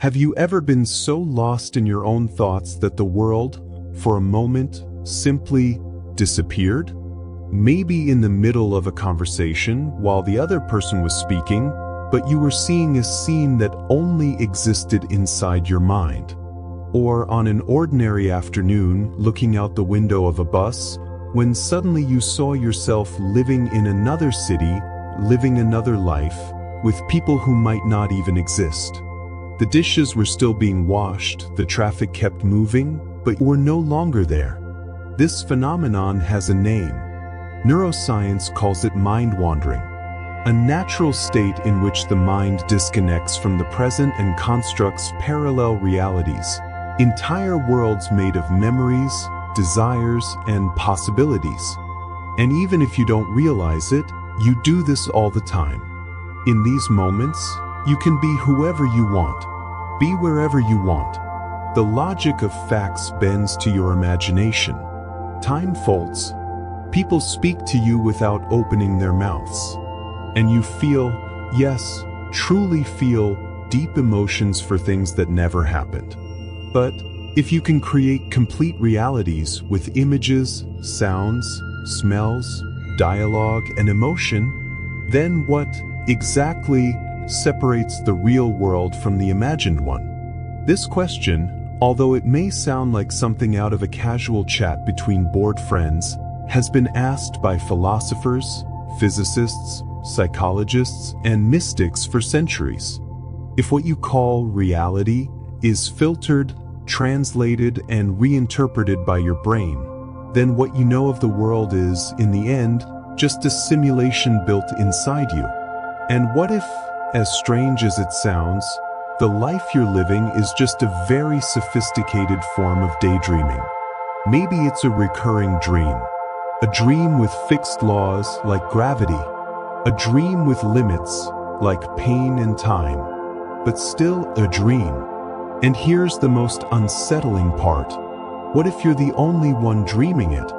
Have you ever been so lost in your own thoughts that the world, for a moment, simply disappeared? Maybe in the middle of a conversation while the other person was speaking, but you were seeing a scene that only existed inside your mind. Or on an ordinary afternoon, looking out the window of a bus, when suddenly you saw yourself living in another city, living another life, with people who might not even exist. The dishes were still being washed, the traffic kept moving, but you were no longer there. This phenomenon has a name. Neuroscience calls it mind wandering, a natural state in which the mind disconnects from the present and constructs parallel realities, entire worlds made of memories, desires, and possibilities. And even if you don't realize it, you do this all the time. In these moments, you can be whoever you want, be wherever you want. The logic of facts bends to your imagination. Time folds. People speak to you without opening their mouths. And you feel, yes, truly feel, deep emotions for things that never happened. But if you can create complete realities with images, sounds, smells, dialogue, and emotion, then what exactly separates the real world from the imagined one? This question, although it may sound like something out of a casual chat between bored friends, has been asked by philosophers, physicists, psychologists, and mystics for centuries. If what you call reality is filtered, translated, and reinterpreted by your brain, then what you know of the world is, in the end, just a simulation built inside you. And what if, as strange as it sounds, the life you're living is just a very sophisticated form of daydreaming? Maybe it's a recurring dream. A dream with fixed laws like gravity. A dream with limits like pain and time. But still a dream. And here's the most unsettling part. What if you're the only one dreaming it?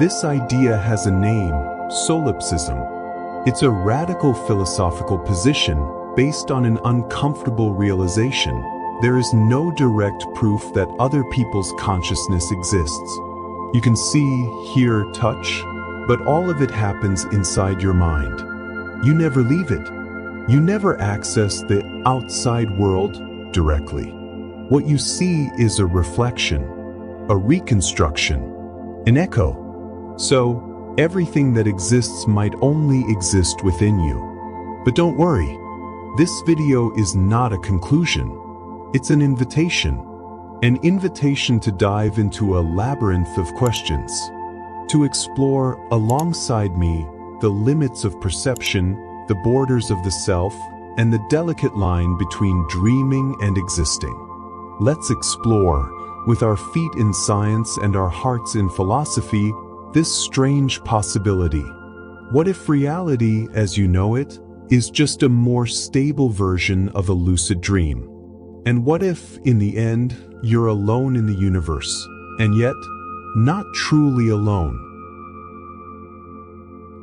This idea has a name, solipsism. It's a radical philosophical position based on an uncomfortable realization. There is no direct proof that other people's consciousness exists. You can see, hear, touch, but all of it happens inside your mind. You never leave it. You never access the outside world directly. What you see is a reflection, a reconstruction, an echo. So, everything that exists might only exist within you. But don't worry, this video is not a conclusion. It's an invitation to dive into a labyrinth of questions, to explore alongside me the limits of perception, the borders of the self, and the delicate line between dreaming and existing. Let's explore, with our feet in science and our hearts in philosophy, this strange possibility. What if reality, as you know it, is just a more stable version of a lucid dream? And what if, in the end, you're alone in the universe, and yet, not truly alone?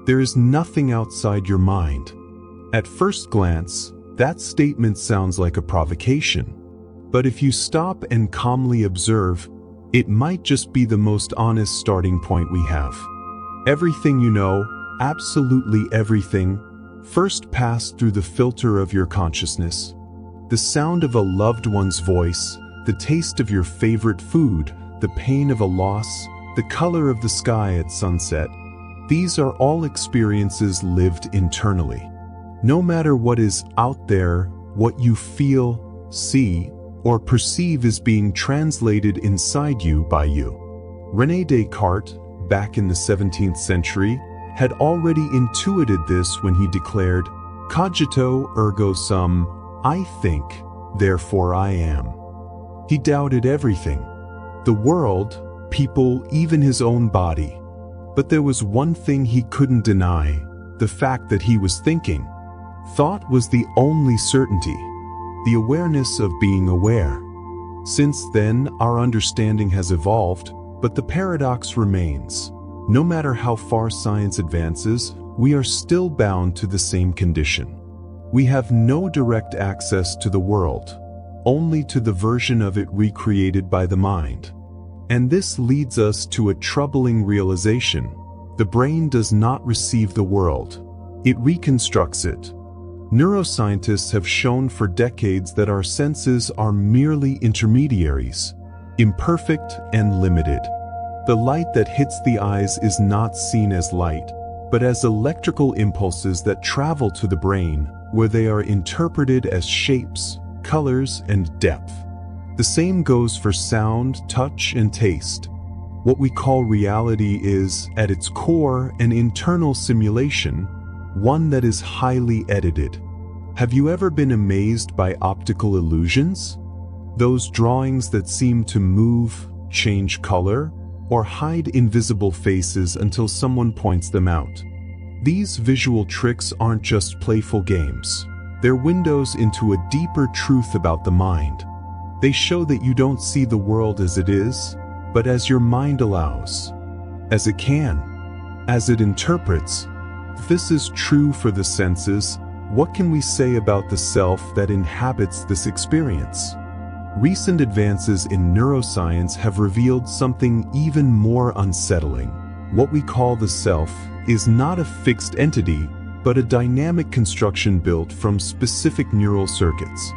There is nothing outside your mind. At first glance, that statement sounds like a provocation. But if you stop and calmly observe, it might just be the most honest starting point we have. Everything you know, absolutely everything, first passed through the filter of your consciousness. The sound of a loved one's voice, the taste of your favorite food, the pain of a loss, the color of the sky at sunset, these are all experiences lived internally. No matter what is out there, what you feel, see, or perceive is being translated inside you by you. René Descartes, back in the 17th century, had already intuited this when he declared, "Cogito ergo sum, I think, therefore I am." He doubted everything. The world, people, even his own body. But there was one thing he couldn't deny, the fact that he was thinking. Thought was the only certainty, the awareness of being aware. Since then, our understanding has evolved, but the paradox remains. No matter how far science advances, we are still bound to the same condition. We have no direct access to the world. only to the version of it recreated by the mind. And this leads us to a troubling realization. The brain does not receive the world. It reconstructs it. Neuroscientists have shown for decades that our senses are merely intermediaries, imperfect and limited. The light that hits the eyes is not seen as light, but as electrical impulses that travel to the brain, where they are interpreted as shapes, colors, and depth. The same goes for sound, touch, and taste. What we call reality is, at its core, an internal simulation, one that is highly edited. Have you ever been amazed by optical illusions? Those drawings that seem to move, change color, or hide invisible faces until someone points them out. These visual tricks aren't just playful games. They're windows into a deeper truth about the mind. They show that you don't see the world as it is, but as your mind allows, as it can, as it interprets. If this is true for the senses, what can we say about the self that inhabits this experience? Recent advances in neuroscience have revealed something even more unsettling. What we call the self is not a fixed entity, but a dynamic construction built from specific neural circuits.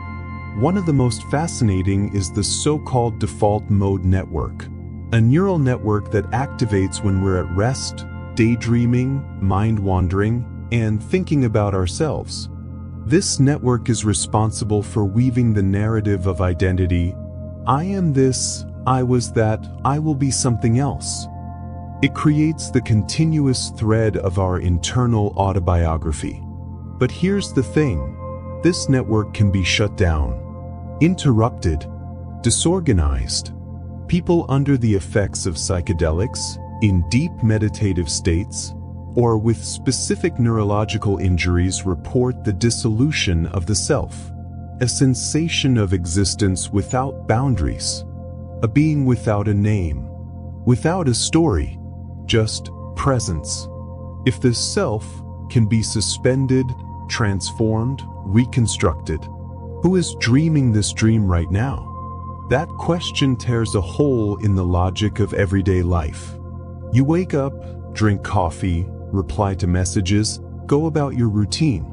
One of the most fascinating is the so-called default mode network, a neural network that activates when we're at rest, daydreaming, mind-wandering, and thinking about ourselves. This network is responsible for weaving the narrative of identity. I am this, I was that, I will be something else. It creates the continuous thread of our internal autobiography. But here's the thing. This network can be shut down, interrupted, disorganized. People under the effects of psychedelics, in deep meditative states, or with specific neurological injuries report the dissolution of the self, a sensation of existence without boundaries, a being without a name, without a story, just presence. If the self can be suspended, transformed, reconstructed, who is dreaming this dream right now? That question tears a hole in the logic of everyday life. You wake up, drink coffee, reply to messages, go about your routine.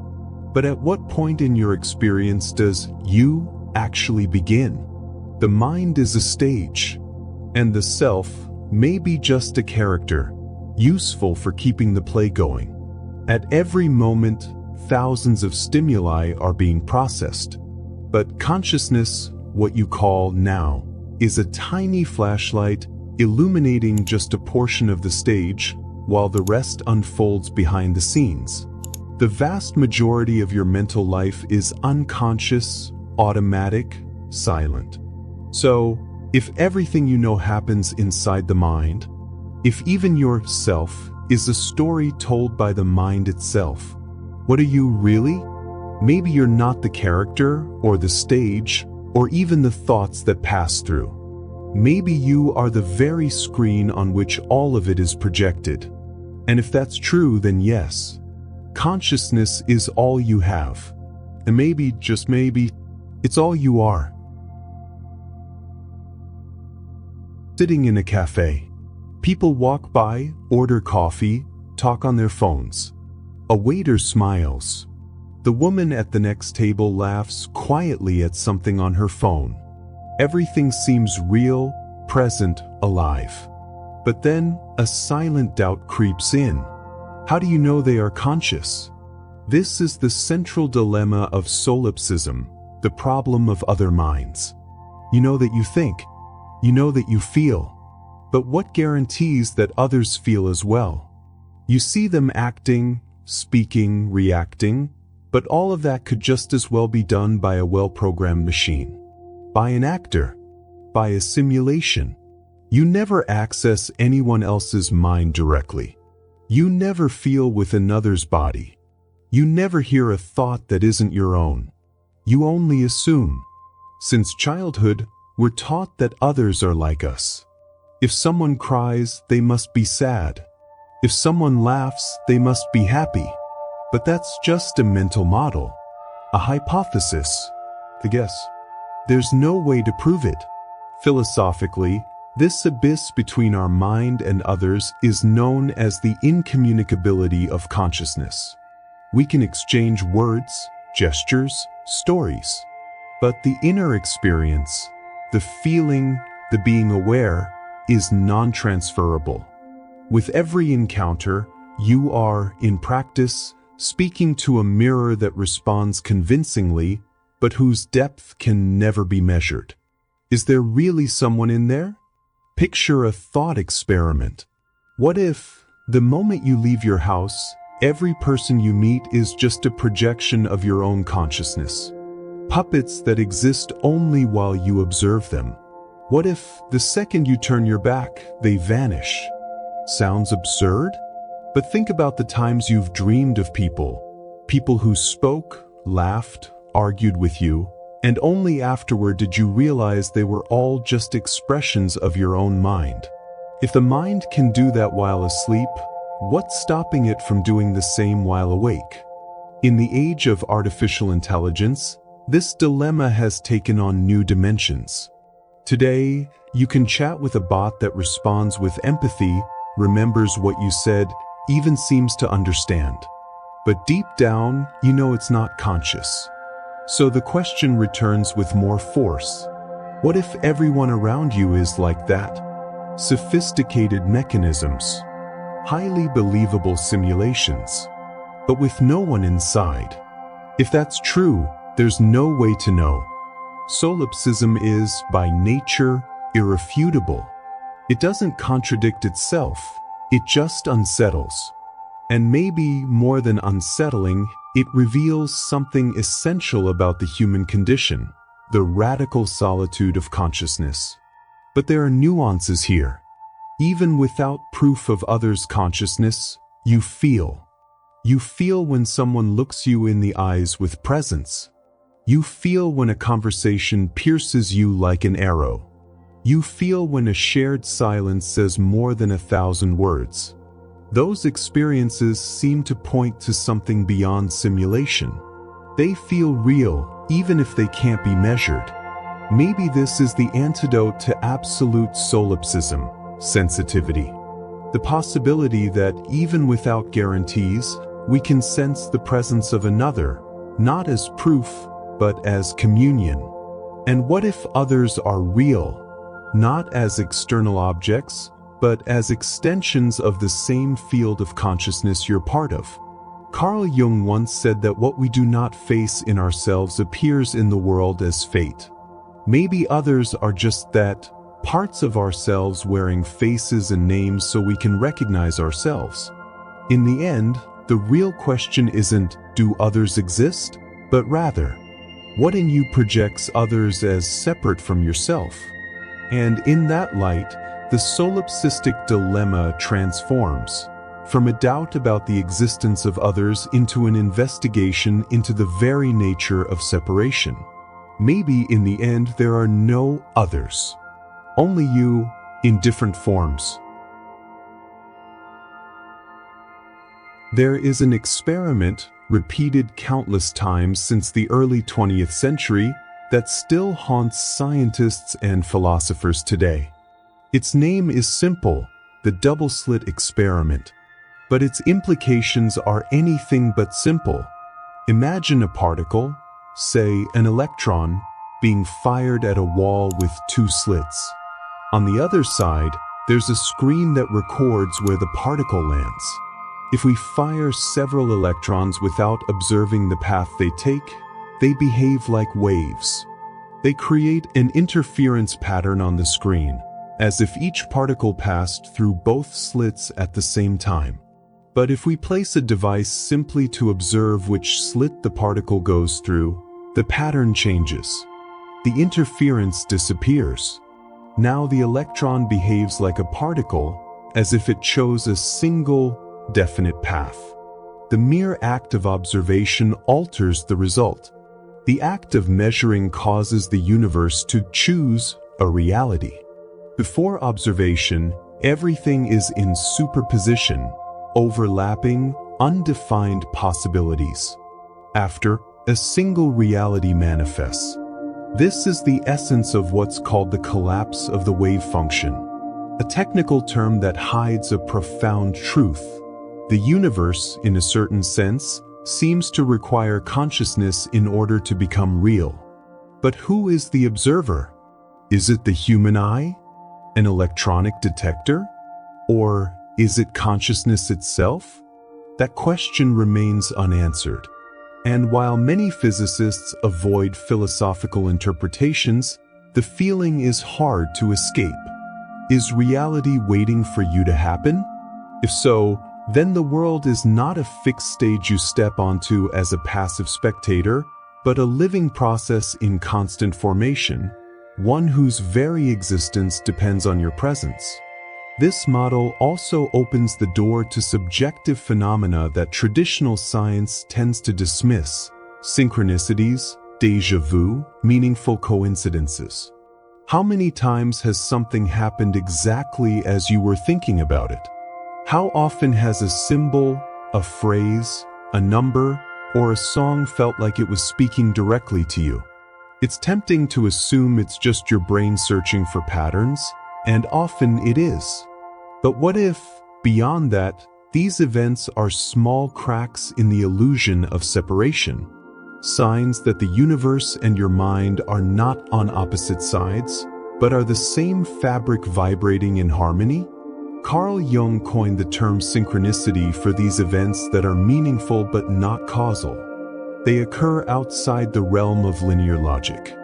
But at what point in your experience does you actually begin? The mind is a stage, and the self may be just a character, useful for keeping the play going. At every moment, thousands of stimuli are being processed. But consciousness, what you call now, is a tiny flashlight illuminating just a portion of the stage, while the rest unfolds behind the scenes. The vast majority of your mental life is unconscious, automatic, silent. So, if everything you know happens inside the mind, if even your self is a story told by the mind itself, what are you really? Maybe you're not the character, or the stage, or even the thoughts that pass through. Maybe you are the very screen on which all of it is projected. And if that's true, then yes, consciousness is all you have. And maybe, just maybe, it's all you are. Sitting in a cafe. People walk by, order coffee, talk on their phones. A waiter smiles. The woman at the next table laughs quietly at something on her phone. Everything seems real, present, alive. But then, a silent doubt creeps in. How do you know they are conscious? This is the central dilemma of solipsism, the problem of other minds. You know that you think. You know that you feel. But what guarantees that others feel as well? You see them acting, speaking, reacting, but all of that could just as well be done by a well-programmed machine. By an actor. By a simulation. You never access anyone else's mind directly. You never feel with another's body. You never hear a thought that isn't your own. You only assume. Since childhood, we're taught that others are like us. If someone cries, they must be sad. If someone laughs, they must be happy. But that's just a mental model, a hypothesis, a guess. there's no way to prove it. Philosophically, this abyss between our mind and others is known as the incommunicability of consciousness. We can exchange words, gestures, stories, but the inner experience, the feeling, the being aware, is non-transferable. With every encounter, you are, in practice, speaking to a mirror that responds convincingly, but whose depth can never be measured. Is there really someone in there? Picture a thought experiment. What if, the moment you leave your house, every person you meet is just a projection of your own consciousness? Puppets that exist only while you observe them. What if, the second you turn your back, they vanish? Sounds absurd? But think about the times you've dreamed of people who spoke, laughed, argued with you, and only afterward did you realize they were all just expressions of your own mind. If the mind can do that while asleep, what's stopping it from doing the same while awake? In the age of artificial intelligence, this dilemma has taken on new dimensions. Today, you can chat with a bot that responds with empathy, remembers what you said, even seems to understand. But deep down, you know it's not conscious. So the question returns with more force. What if everyone around you is like that? Sophisticated mechanisms, highly believable simulations, but with no one inside. If that's true, there's no way to know. Solipsism is, by nature, irrefutable. It doesn't contradict itself, it just unsettles. And maybe more than unsettling, it reveals something essential about the human condition, the radical solitude of consciousness. But there are nuances here. Even without proof of others' consciousness, you feel. You feel when someone looks you in the eyes with presence. You feel when a conversation pierces you like an arrow. You feel when a shared silence says more than 1,000 words. Those experiences seem to point to something beyond simulation. They feel real, even if they can't be measured. Maybe this is the antidote to absolute solipsism, sensitivity. The possibility that even without guarantees, we can sense the presence of another, not as proof, but as communion. And what if others are real, not as external objects, but as extensions of the same field of consciousness you're part of? Carl Jung once said that what we do not face in ourselves appears in the world as fate. Maybe others are just that, parts of ourselves wearing faces and names so we can recognize ourselves. In the end, the real question isn't, do others exist? But rather, what in you projects others as separate from yourself? And in that light, the solipsistic dilemma transforms from a doubt about the existence of others into an investigation into the very nature of separation. Maybe in the end there are no others, only you in different forms. There is an experiment repeated countless times since the early 20th century that still haunts scientists and philosophers today. Its name is simple, the double-slit experiment, but its implications are anything but simple. Imagine a particle, say an electron, being fired at a wall with two slits. On the other side, there's a screen that records where the particle lands. If we fire several electrons without observing the path they take, they behave like waves. They create an interference pattern on the screen, as if each particle passed through both slits at the same time. But if we place a device simply to observe which slit the particle goes through, the pattern changes. The interference disappears. Now the electron behaves like a particle, as if it chose a single, definite path. The mere act of observation alters the result. The act of measuring causes the universe to choose a reality. Before observation, everything is in superposition, overlapping, undefined possibilities. After, a single reality manifests. This is the essence of what's called the collapse of the wave function, a technical term that hides a profound truth. The universe, in a certain sense, seems to require consciousness in order to become real. But who is the observer? Is it the human eye? An electronic detector? Or is it consciousness itself? That question remains unanswered. And while many physicists avoid philosophical interpretations, the feeling is hard to escape. Is reality waiting for you to happen? If so, then the world is not a fixed stage you step onto as a passive spectator, but a living process in constant formation, one whose very existence depends on your presence. This model also opens the door to subjective phenomena that traditional science tends to dismiss: synchronicities, déjà vu, meaningful coincidences. How many times has something happened exactly as you were thinking about it? How often has a symbol, a phrase, a number, or a song felt like it was speaking directly to you? It's tempting to assume it's just your brain searching for patterns, and often it is. But what if, beyond that, these events are small cracks in the illusion of separation? Signs that the universe and your mind are not on opposite sides, but are the same fabric vibrating in harmony? Carl Jung coined the term synchronicity for these events that are meaningful but not causal. They occur outside the realm of linear logic.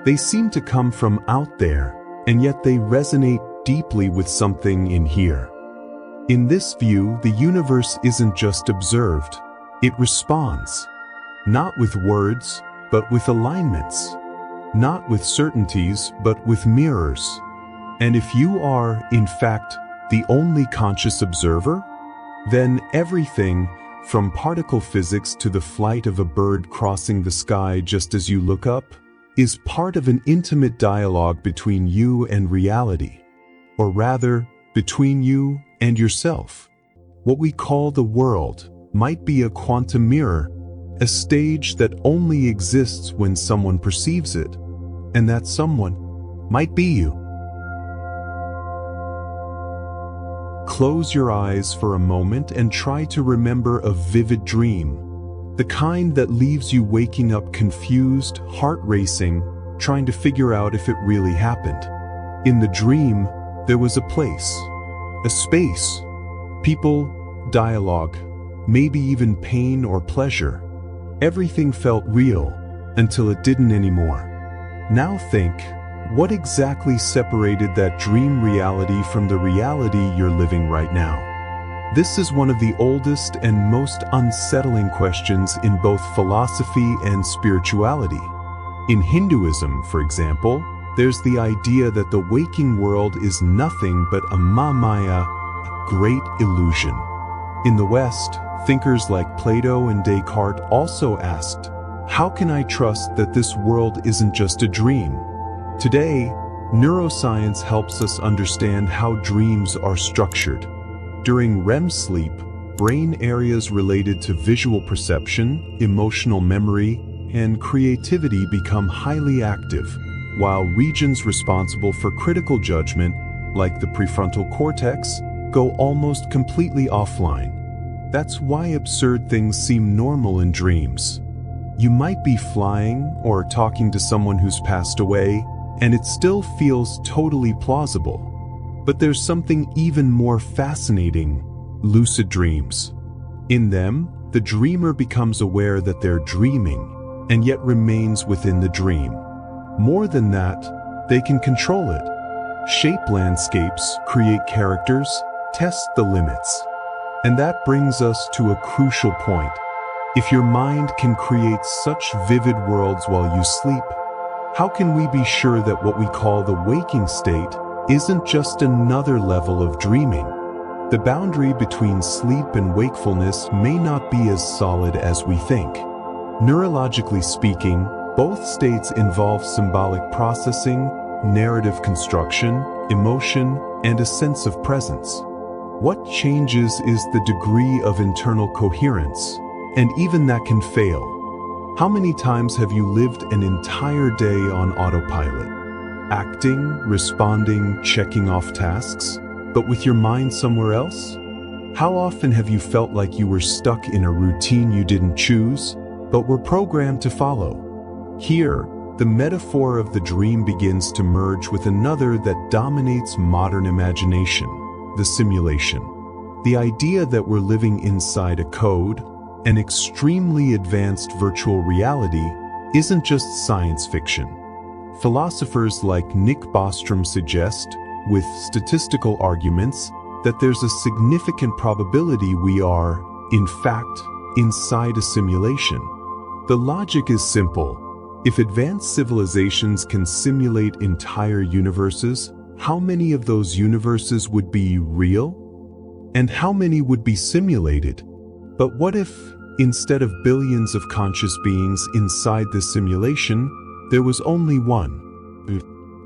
They seem to come from out there, and yet they resonate deeply with something in here. In this view, the universe isn't just observed, it responds. Not with words, but with alignments. Not with certainties, but with mirrors. And if you are, in fact, the only conscious observer, then everything, from particle physics to the flight of a bird crossing the sky just as you look up, is part of an intimate dialogue between you and reality. Or rather, between you and yourself. What we call the world might be a quantum mirror, a stage that only exists when someone perceives it, and that someone might be you. Close your eyes for a moment and try to remember a vivid dream, the kind that leaves you waking up confused, heart racing, trying to figure out if it really happened. In the dream, there was a place, a space, people, dialogue, maybe even pain or pleasure. Everything felt real until it didn't anymore. Now think, what exactly separated that dream reality from the reality you're living right now? This is one of the oldest and most unsettling questions in both philosophy and spirituality. In Hinduism, for example, there's the idea that the waking world is nothing but a Maya, a great illusion. In the West, thinkers like Plato and Descartes also asked, how can I trust that this world isn't just a dream? Today, neuroscience helps us understand how dreams are structured. During REM sleep, brain areas related to visual perception, emotional memory, and creativity become highly active, while regions responsible for critical judgment, like the prefrontal cortex, go almost completely offline. That's why absurd things seem normal in dreams. You might be flying or talking to someone who's passed away, and it still feels totally plausible. But there's something even more fascinating: lucid dreams. In them, the dreamer becomes aware that they're dreaming, and yet remains within the dream. More than that, they can control it, shape landscapes, create characters, test the limits. And that brings us to a crucial point. If your mind can create such vivid worlds while you sleep, how can we be sure that what we call the waking state isn't just another level of dreaming? The boundary between sleep and wakefulness may not be as solid as we think. Neurologically speaking, both states involve symbolic processing, narrative construction, emotion, and a sense of presence. What changes is the degree of internal coherence, and even that can fail. How many times have you lived an entire day on autopilot? Acting, responding, checking off tasks, but with your mind somewhere else? How often have you felt like you were stuck in a routine you didn't choose, but were programmed to follow? Here, the metaphor of the dream begins to merge with another that dominates modern imagination, the simulation. The idea that we're living inside a code, an extremely advanced virtual reality, isn't just science fiction. Philosophers like Nick Bostrom suggest, with statistical arguments, that there's a significant probability we are, in fact, inside a simulation. The logic is simple. If advanced civilizations can simulate entire universes, how many of those universes would be real? And how many would be simulated? But what if, instead of billions of conscious beings inside this simulation, there was only one?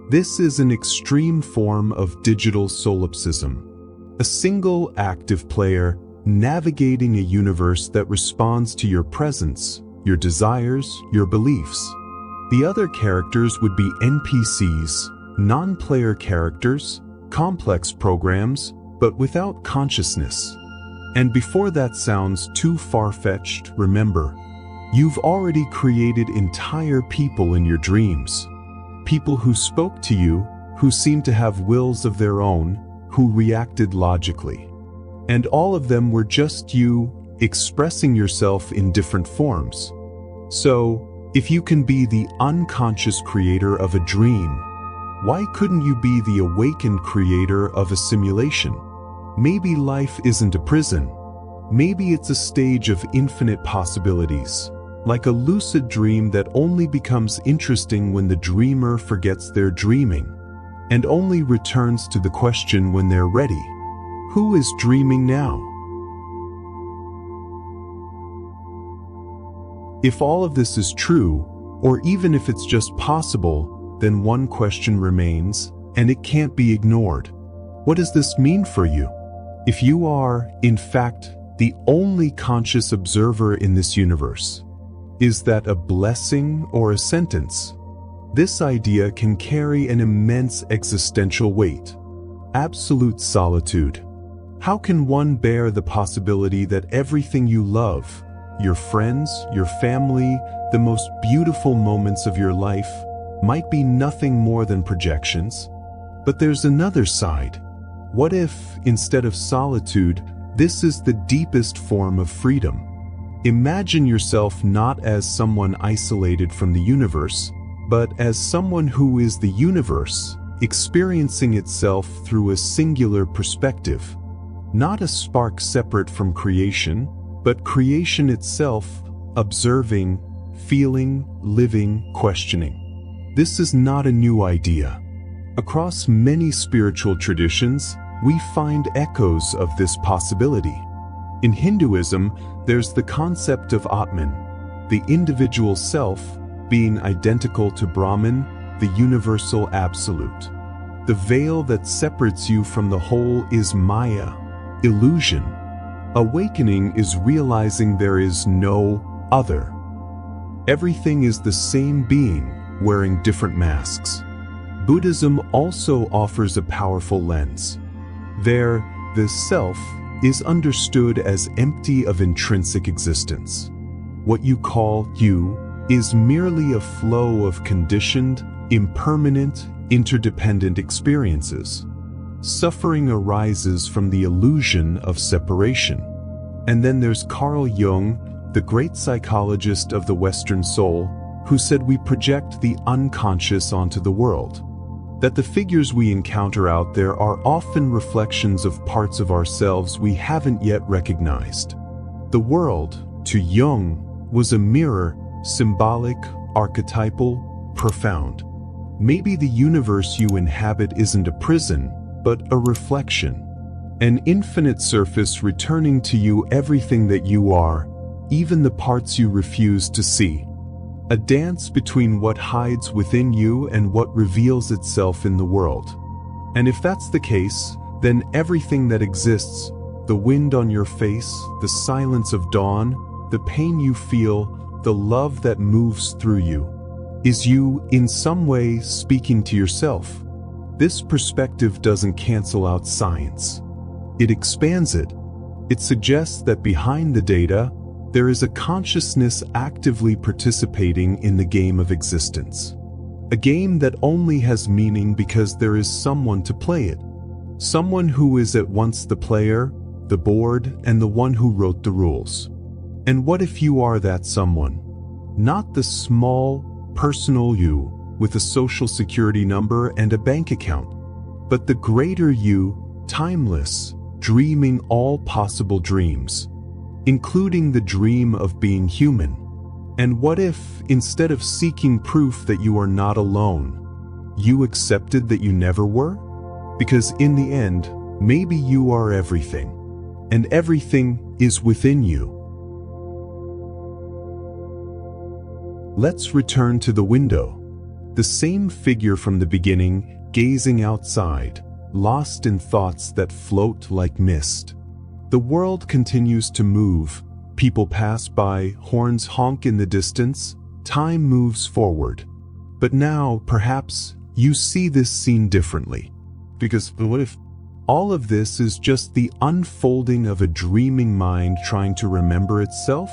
This is an extreme form of digital solipsism. A single active player navigating a universe that responds to your presence, your desires, your beliefs. The other characters would be NPCs, non-player characters, complex programs, but without consciousness. And before that sounds too far-fetched, remember, you've already created entire people in your dreams. People who spoke to you, who seemed to have wills of their own, who reacted logically. And all of them were just you, expressing yourself in different forms. So, if you can be the unconscious creator of a dream, why couldn't you be the awakened creator of a simulation? Maybe life isn't a prison. Maybe it's a stage of infinite possibilities, like a lucid dream that only becomes interesting when the dreamer forgets they're dreaming, and only returns to the question when they're ready. Who is dreaming now? If all of this is true, or even if it's just possible, then one question remains, and it can't be ignored. What does this mean for you? If you are, in fact, the only conscious observer in this universe, is that a blessing or a sentence? This idea can carry an immense existential weight. Absolute solitude. How can one bear the possibility that everything you love, your friends, your family, the most beautiful moments of your life, might be nothing more than projections? But there's another side. What if, instead of solitude, this is the deepest form of freedom? Imagine yourself not as someone isolated from the universe, but as someone who is the universe, experiencing itself through a singular perspective. Not a spark separate from creation, but creation itself, observing, feeling, living, questioning. This is not a new idea. Across many spiritual traditions, we find echoes of this possibility. In Hinduism, there's the concept of Atman, the individual self, being identical to Brahman, the universal absolute. The veil that separates you from the whole is Maya, illusion. Awakening is realizing there is no other. Everything is the same being, wearing different masks. Buddhism also offers a powerful lens. There, the self is understood as empty of intrinsic existence. What you call you is merely a flow of conditioned, impermanent, interdependent experiences. Suffering arises from the illusion of separation. And then there's Carl Jung, the great psychologist of the Western soul, who said we project the unconscious onto the world. That the figures we encounter out there are often reflections of parts of ourselves we haven't yet recognized. The world, to Jung, was a mirror, symbolic, archetypal, profound. Maybe the universe you inhabit isn't a prison, but a reflection. An infinite surface returning to you everything that you are, even the parts you refuse to see. A dance between what hides within you and what reveals itself in the world. And if that's the case, then everything that exists, the wind on your face, the silence of dawn, the pain you feel, the love that moves through you, is you, in some way, speaking to yourself. This perspective doesn't cancel out science. It expands it. It suggests that behind the data, there is a consciousness actively participating in the game of existence. A game that only has meaning because there is someone to play it. Someone who is at once the player, the board, and the one who wrote the rules. And what if you are that someone? Not the small, personal you with a social security number and a bank account, but the greater you, timeless, dreaming all possible dreams, including the dream of being human. And what if, instead of seeking proof that you are not alone, you accepted that you never were? Because in the end, maybe you are everything, and everything is within you. Let's return to the window. The same figure from the beginning, gazing outside, lost in thoughts that float like mist. The world continues to move. People pass by, horns honk in the distance, time moves forward. But now, perhaps, you see this scene differently. Because what if all of this is just the unfolding of a dreaming mind trying to remember itself?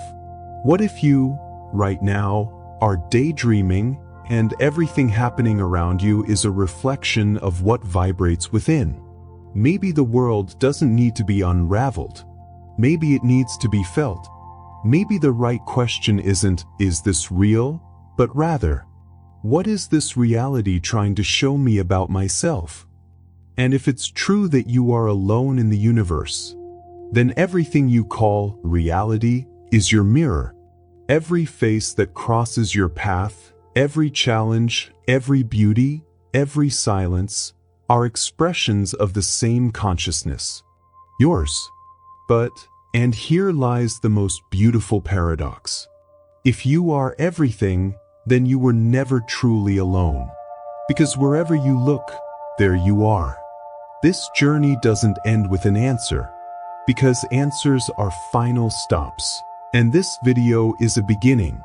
What if you, right now, are daydreaming and everything happening around you is a reflection of what vibrates within? Maybe the world doesn't need to be unraveled. Maybe it needs to be felt. Maybe the right question isn't, is this real? But rather, what is this reality trying to show me about myself? And if it's true that you are alone in the universe, then everything you call reality is your mirror. Every face that crosses your path, every challenge, every beauty, every silence, are expressions of the same consciousness. Yours. But, and here lies the most beautiful paradox. If you are everything, then you were never truly alone. Because wherever you look, there you are. This journey doesn't end with an answer, because answers are final stops. And this video is a beginning,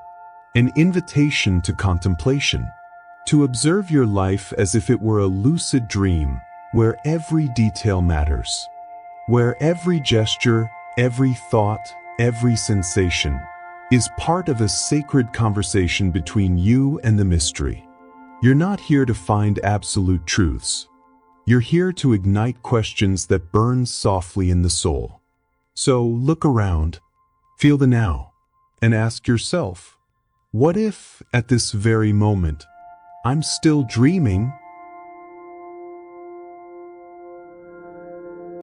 an invitation to contemplation, to observe your life as if it were a lucid dream, where every detail matters, where every gesture, every thought, every sensation is part of a sacred conversation between you and the mystery. You're not here to find absolute truths. You're here to ignite questions that burn softly in the soul. So look around, feel the now, and ask yourself, what if, at this very moment, I'm still dreaming